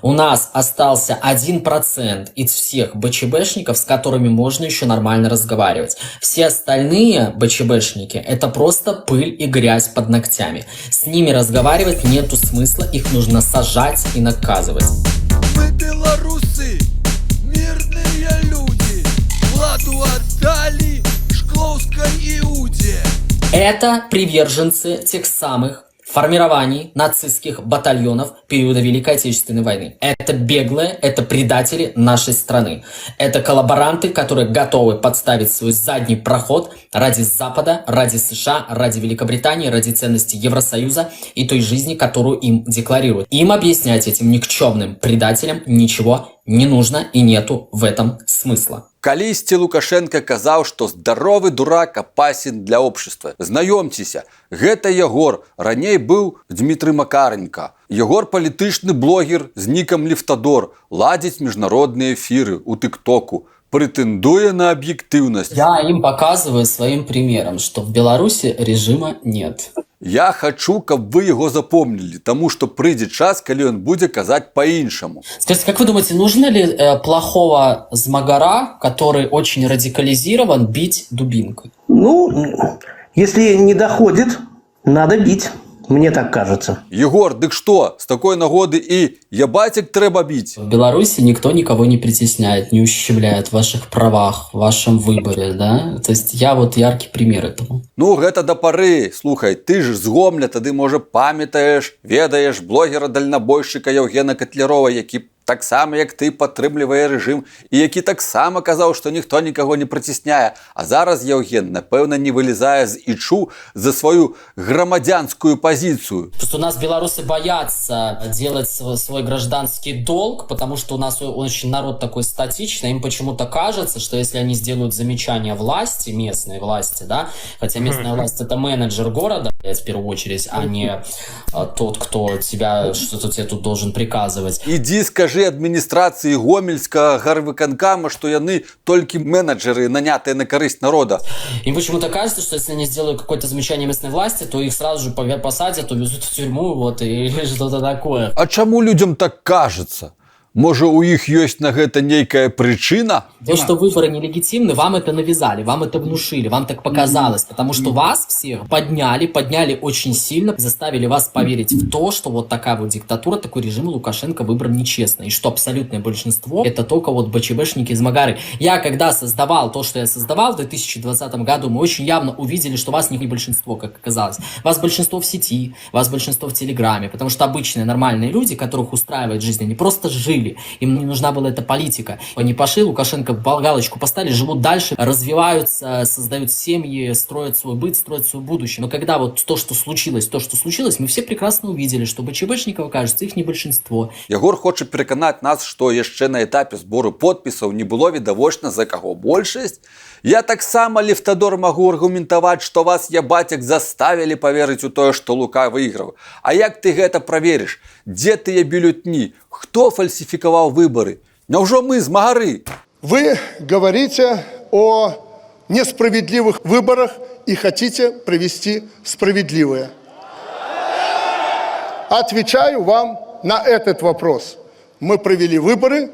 У нас остался 1% из всех БЧБшников, с которыми можно еще нормально разговаривать. Все остальные БЧБшники – это просто пыль и грязь под ногтями. С ними разговаривать нету смысла, их нужно сажать и наказывать. Мы белорусы, мирные люди, владу отдали Шкловской Иуде. Это приверженцы тех самых формирований нацистских батальонов периода Великой Отечественной войны. Это беглые, это предатели нашей страны. Это коллаборанты, которые готовы подставить свой задний проход ради Запада, ради США, ради Великобритании, ради ценностей Евросоюза и той жизни, которую им декларируют. Им объяснять этим никчемным предателям ничего не нужно и нету в этом смысла. Калісьці Лукашенко казаў, што здаровы дурак апасен для общества. Знаёмцеся, гэта Ягор, раней быў Дмітрый Макаренко. Ягор палітычны блогер з нікам Лифтадор, ладзіць міжнародныя эфіры ў тыктоку, претендуя на объективность. Я им показываю своим примером, что в Беларуси режима нет. Я хочу, каб вы его запомнили, тому что придет час, когда он будет казать по-иншему. Скажите, как вы думаете, нужно ли плохого змагара, который очень радикализирован, бить дубинкой? Ну, если не доходит, надо бить. Мне так кажется. Егор, дык что, с такой нагоды и ябатик треба бить? В Беларуси никто никого не притесняет, не ущемляет в ваших правах, в вашем выборе, да? То есть я вот яркий пример этому. Ну, гэта да пары. Слухай, ты ж з Гомля, тады, можа, памятаеш, ведаеш блогера-дальнабойшчыка Евгена Котлярова, які так само, як ты, падтрымлівае рэжым, і які таксама казаў, што ніхто нікаго не прыцісняе. А зараз Евген, напэўна, не вылезае з ічу за свою грамадзянскую позицию. Просто у нас белорусы боятся делать свой гражданский долг, потому что у нас очень народ такой статичный, им почему-то кажется, что если они сделают замечание власти, местной власти, да, хотя местная власть это менеджер города, в первую очередь, а не тот, кто тебя, что-то тебе тут должен приказывать. Иди скажи администрации Гомельского гарвыканкама, что яны только менеджеры, нанятые на корысть народа. Им почему-то кажется, что если они сделают какое-то замечание местной власти, то их сразу же посадят, увезут в тюрьму, вот, или что-то такое. А чаму людям так кажется? Можа, у іх ёсць на гэта нейкая причина? То, что выборы нелегитимны, вам это навязали, вам это внушили, вам так показалось, потому что вас всех подняли очень сильно, заставили вас поверить в то, что вот такая вот диктатура, такой режим Лукашенко выбран нечестно, и что абсолютное большинство это только вот БЧБшники из Магары. Я когда создавал то, что я создавал в 2020 году, мы очень явно увидели, что вас не большинство, как оказалось. Вас большинство в сети, вас большинство в Телеграме, потому что обычные нормальные люди, которых устраивает жизнь, они просто жили. Им не нужна была эта политика. Они пошли, Лукашенко галочку поставили, живут дальше, развиваются, создают семьи, строят свой быт, строят свое будущее. Но когда вот то, что случилось, мы все прекрасно увидели, что БЧБшников, кажется, их не большинство. Ягор хоча пераканаць нас, што яшчэ на этапе збору подпісаў не было відавочна, за каго большасць. Я таксама, Лифтадор, магу аргументаваць, што вас, ябатек, заставілі паверыць у тое, што Лука выйграў. А як ты гэта праверыш? Дзе тыя бюлетні? Хто фальсификовал выборы? Неужели мы из Магары? Вы говорите о несправедливых выборах и хотите провести справедливые. Отвечаю вам на этот вопрос. Мы провели выборы.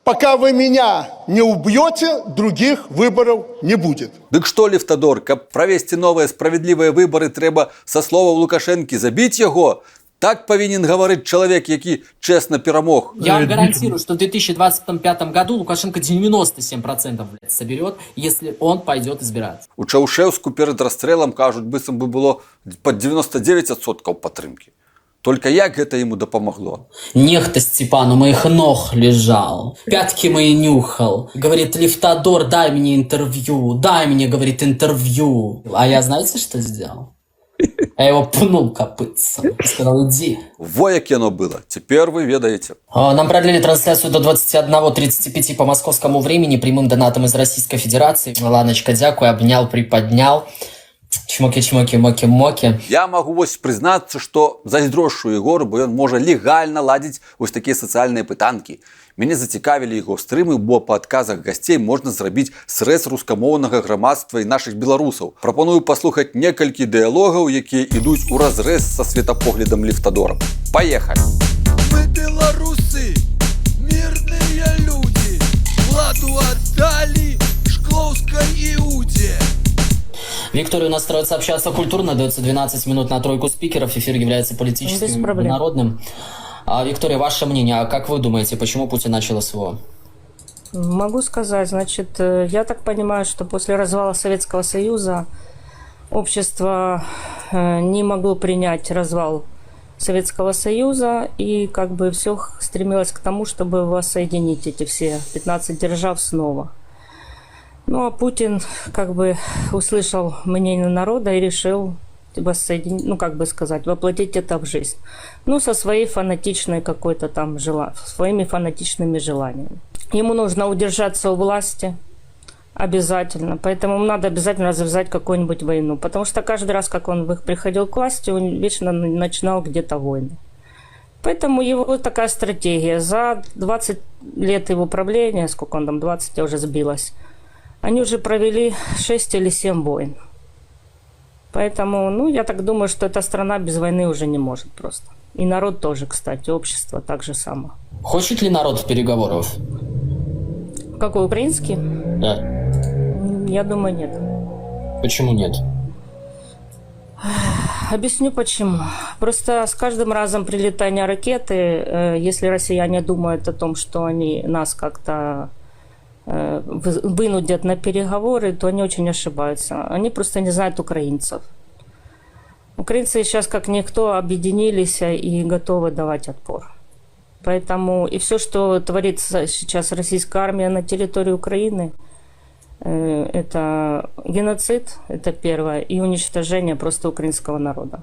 Пока вы меня не убьете, других выборов не будет. Дык что, Лифтадор, каб провести новые справедливые выборы, треба со слова Лукашенки забить его? Так повинен говорить человек, який честно перемог. Я вам гарантирую, что в 2025 году Лукашенко 97% соберет, если он пойдет избираться. У Чаушевску перед расстрелом, кажуть, быццам бы было под 99% падтрымки. Только як гэта ему допомогло? Нехта Степан у моих ног лежал, пятки мои нюхал. Говорит, Лифтадор, дай мне интервью, дай мне, говорит, интервью. А я знаете, что сделал? Я его пнул копытцем и сказал, иди. Во, як яно было. Теперь вы ведаете. Нам продлили трансляцию до 21:35 по московскому времени прямым донатом из Российской Федерации. Ланочка, дякую, обнял, приподнял. Чмоки-чмоки-моки-моки. Я могу вось признацца, што зайздрошую Егору, бо ён можа легальна ладзіць вось такія сацыяльныя пытанкі. Мяне зацікавілі яго стрымы, бо па адказах гасцей можна зрабіць срэз рускамоўнага грамадства і нашых беларусаў. Прапаную паслухаць некалькі дыялогаў, якія ідуць уразрэз са светапоглядам Лифтадора. Паехалі! Мы белорусы. Викторию настроиться общаться культурно, дается 12 минут на тройку спикеров, эфир является Без политическим, проблем. народным. Виктория, ваше мнение, а как вы думаете, почему Путин начал СВО? Могу сказать, значит, я так понимаю, что после развала Советского Союза общество не могло принять развал Советского Союза, и как бы все стремилось к тому, чтобы воссоединить эти все 15 держав снова. Ну а Путин как бы услышал мнение народа и решил воссоединить, ну как бы сказать, воплотить это в жизнь. Ну со своей фанатичной какой-то там своими фанатичными желаниями. Ему нужно удержаться у власти обязательно, поэтому ему надо обязательно развязать какую-нибудь войну, потому что каждый раз, как он приходил к власти, он вечно начинал где-то войны. Поэтому его такая стратегия. За 20 лет его правления, сколько он там, 20, я уже сбилась, они уже провели 6 или 7 войн. Поэтому, ну, я так думаю, что эта страна без войны уже не может просто. И народ тоже, кстати, общество так же само. Хочет ли народ переговоров? Какой, украинский? Да. Я думаю, нет. Почему нет? Объясню почему. Просто с каждым разом прилетания ракеты, если россияне думают о том, что они нас как-то вынудят на переговоры, то они очень ошибаются. Они просто не знают украинцев. Украинцы сейчас как никто объединились и готовы давать отпор. Поэтому и все, что творится сейчас российская армия на территории Украины, это геноцид, это первое, и уничтожение просто украинского народа.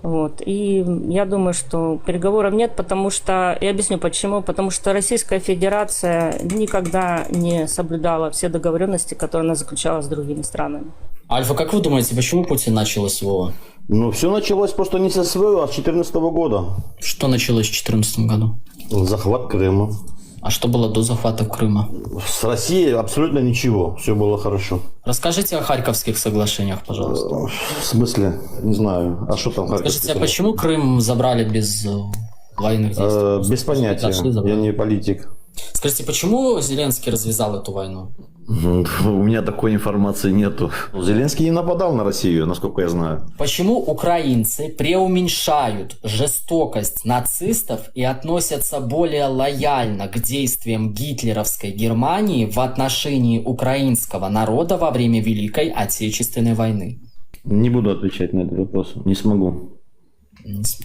Вот. И я думаю, что переговоров нет, потому что, я объясню почему, потому что Российская Федерация никогда не соблюдала все договоренности, которые она заключала с другими странами. Альфа, как вы думаете, почему Путин начал СВО? Ну, все началось просто не со СВО, а с 2014 года. Что началось в 2014 году? Захват Крыма. А что было до захвата Крыма? С Россией абсолютно ничего, все было хорошо. Расскажите о Харьковских соглашениях, пожалуйста. В смысле? Не знаю. А что там Скажите, а почему Крым забрали без военных действий? Без понятия, Дошли, забрали. я не политик. Скажите, почему Зеленский развязал эту войну? У меня такой информации нету. Зеленский не нападал на Россию, насколько я знаю. Почему украинцы преуменьшают жестокость нацистов и относятся более лояльно к действиям гитлеровской Германии в отношении украинского народа во время Великой Отечественной войны? Не буду отвечать на этот вопрос, не смогу.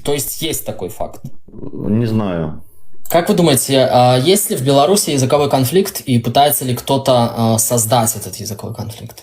То есть такой факт? Не знаю. Как вы думаете, есть ли в Беларуси языковой конфликт и пытается ли кто-то создать этот языковой конфликт?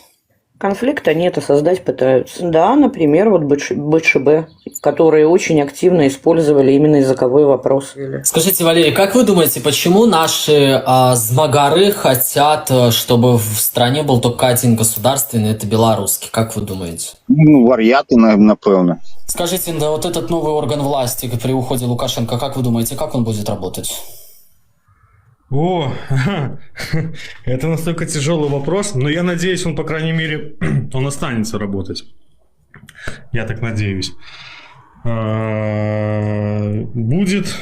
Конфликта нет, а создать пытаются. Да, например, вот БЧБ, которые очень активно использовали именно языковой вопрос. Скажите, Валерий, как вы думаете, почему наши змагары хотят, чтобы в стране был только один государственный, это белорусский? Как вы думаете? Ну, вар'яты, напевно. Скажите, да, вот этот новый орган власти при уходе Лукашенко, как вы думаете, как он будет работать? О, это настолько тяжелый вопрос, но я надеюсь, он, по крайней мере, он останется работать. Я так надеюсь. Будет,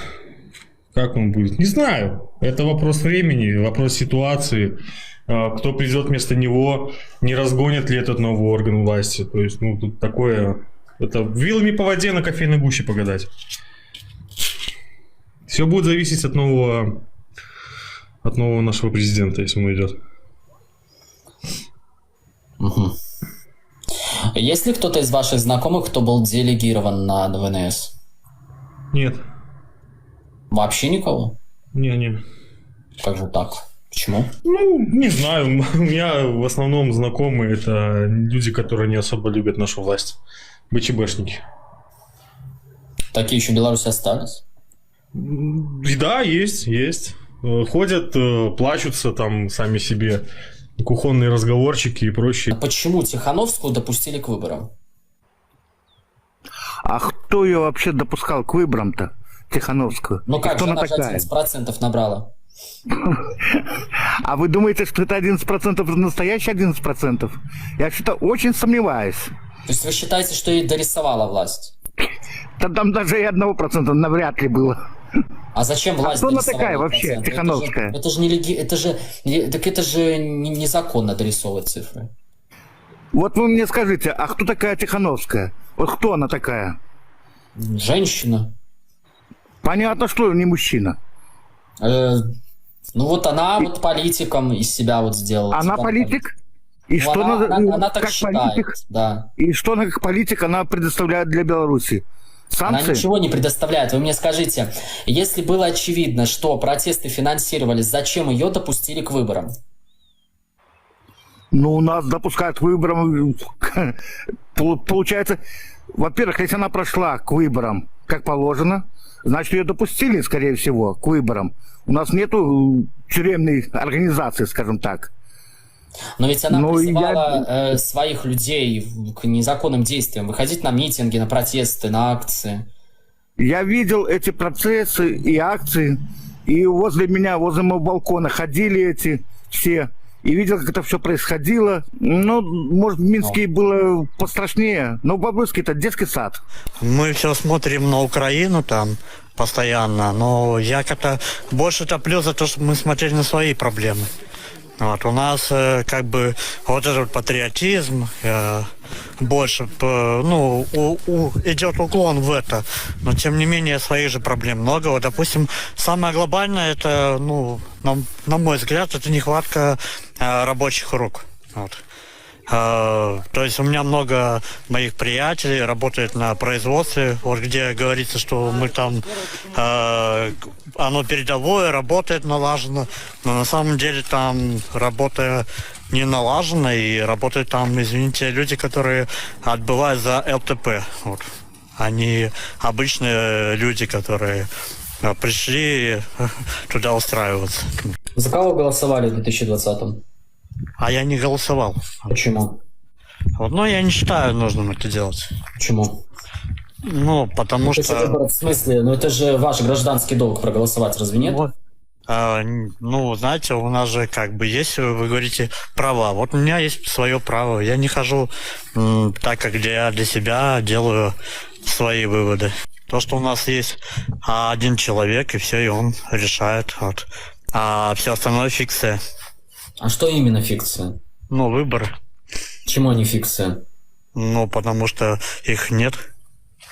как он будет, не знаю. Это вопрос времени, вопрос ситуации. Кто придет вместо него, не разгонит ли этот новый орган власти. То есть, ну, тут такое... Это вилами по воде на кофейной гуще погадать. Все будет зависеть от нового нашего президента, если он уйдет. Угу. Есть ли кто-то из ваших знакомых, кто был делегирован на ВНС? Нет. Вообще никого? Не. Как же так? Почему? Ну, не знаю. У меня в основном знакомые это люди, которые не особо любят нашу власть. БЧБшники. Такие еще в Беларуси остались? Да, есть. Ходят, плачутся там сами себе, кухонные разговорчики и прочее. Почему Тихановскую допустили к выборам? А кто ее вообще допускал к выборам-то, Тихановскую? Ну как кто же, она она же такая? 11% набрала. А вы думаете, что это 11% настоящие 11%? Я что-то очень сомневаюсь. То есть вы считаете, что ей дорисовала власть? Там даже и 1% навряд ли было. А зачем власть? А кто она дорисовала такая вообще, 1%? Тихановская? Это же незаконно дорисовывать цифры. Вот вы мне скажите, а кто такая Тихановская? Вот кто она такая? Женщина. Понятно, что не мужчина. Ну вот она вот политиком из себя вот сделала. Она типа, политик? И ну, что она так как считает, политик? да. И что она как политик она предоставляет для Беларуси? Она Санкции? ничего не предоставляет. Вы мне скажите, если было очевидно, что протесты финансировались, зачем ее допустили к выборам? Ну, у нас допускают к выборам. Получается, во-первых, если она прошла к выборам как положено, значит, ее допустили, скорее всего, к выборам. У нас нету тюремной организации, скажем так. Но ведь она призывала своих людей к незаконным действиям, выходить на митинги, на протесты, на акции. Я видел эти процессы и акции, и возле меня, возле моего балкона ходили эти все, и видел, как это все происходило. Ну, может, в Минске было пострашнее, но в Бобруйске это детский сад. Мы все смотрим на Украину там постоянно, но я как-то больше топлю за то, что мы смотрели на свои проблемы. Вот, у нас как бы вот этот патриотизм больше, ну, идет уклон в это, но тем не менее своих же проблем много. Вот, допустим, самое глобальное это, ну, на мой взгляд, это нехватка рабочих рук. Вот. То есть у меня много моих приятелей работает на производстве, вот где говорится, что мы там, оно передовое, работает налажено, но на самом деле там работа не налажена, и работают там, извините, люди, которые отбывают за ЛТП. Вот. Они обычные люди, которые пришли туда устраиваться. За кого голосовали в 2020-м? А я не голосовал. Почему? Вот, но я не считаю нужным это делать. Почему? Ну, потому это что... В смысле? Ну, это же ваш гражданский долг проголосовать, разве нет? Вот. Ну, знаете, у нас же как бы есть, вы говорите, права. Вот у меня есть свое право. Я не хожу так, как я для себя делаю свои выводы. То, что у нас есть один человек, и все, и он решает. Вот. А все остальное фикция. А что именно фикция? Ну, выборы. Почему они фикция? Ну, потому что их нет.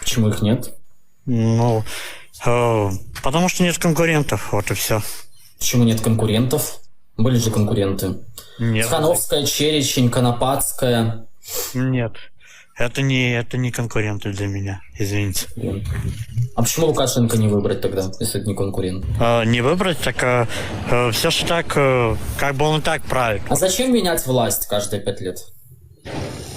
Почему их нет? Ну, потому что нет конкурентов, вот и все. Почему нет конкурентов? Были же конкуренты. Нет. Тихановская, Черечень, Конопадская. Нет. Это не конкуренты для меня, извините. А почему Лукашенко не выбрать тогда, если это не конкурент? Не выбрать, так все же так, как бы он и так правит. А зачем менять власть каждые 5 лет?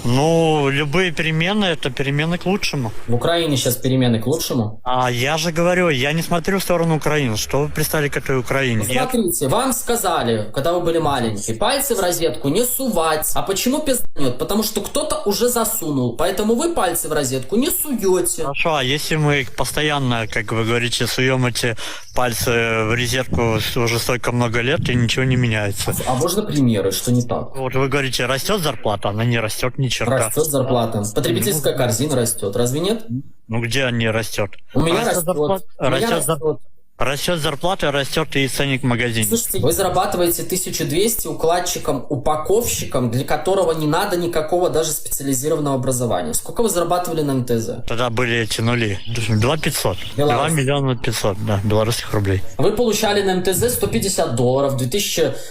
Ну, любые перемены, это перемены к лучшему. В Украине сейчас перемены к лучшему? А я же говорю, я не смотрю в сторону Украины. Что вы пристали к этой Украине? Смотрите, вам сказали, когда вы были маленькие, пальцы в розетку не сувать. А почему пизданет? Потому что кто-то уже засунул. Поэтому вы пальцы в розетку не суете. Хорошо, а если мы постоянно, как вы говорите, суем эти пальцы в розетку уже столько много лет, и ничего не меняется? А можно примеры, что не так? Вот вы говорите, растет зарплата, она не растет ни черта. Растет зарплата. Потребительская корзина растет. Разве нет? Ну где они растет? У меня растет. Растет зарплата, растет и ценник в магазине. Слушайте, вы зарабатываете 1200 укладчиком, упаковщиком, для которого не надо никакого даже специализированного образования. Сколько вы зарабатывали на МТЗ? Тогда были эти нули. 2500. 2 миллиона 500, да, белорусских рублей. Вы получали на МТЗ $150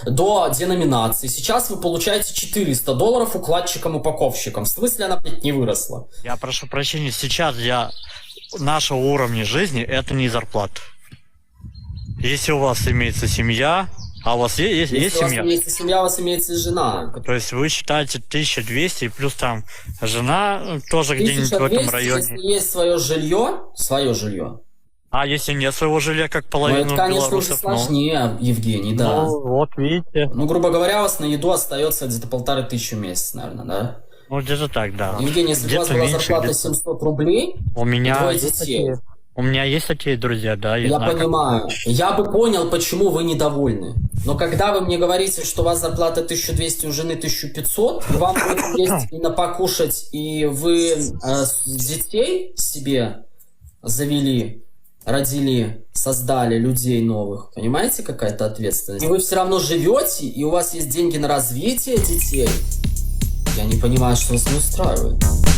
до деноминации. Сейчас вы получаете $400 укладчиком-упаковщиком. В смысле она, блядь, не выросла? Я прошу прощения, сейчас для нашего уровня жизни это не зарплата. Если у вас имеется семья, а у вас есть семья? Если у вас имеется семья, у вас имеется жена. То есть вы считаете 1200, плюс там жена тоже где-нибудь в этом районе. Если есть свое жилье. А если нет своего жилья, как половина это, конечно, белорусов? Уже сложнее, Евгений, да. Ну, вот видите. Ну, грубо говоря, у вас на еду остается где-то 1500 в месяц, наверное, да? Ну, где-то так, да. Евгений, если у вас была зарплата 700 рублей, у меня двое детей... У меня есть такие друзья, да. Я понимаю. Я бы понял, почему вы недовольны. Но когда вы мне говорите, что у вас зарплата 1200, у жены 1500, и вам будет есть и на покушать, и вы детей себе завели, родили, создали людей новых. Понимаете, какая-то ответственность? И вы все равно живете, и у вас есть деньги на развитие детей. Я не понимаю, что вас не устраивает.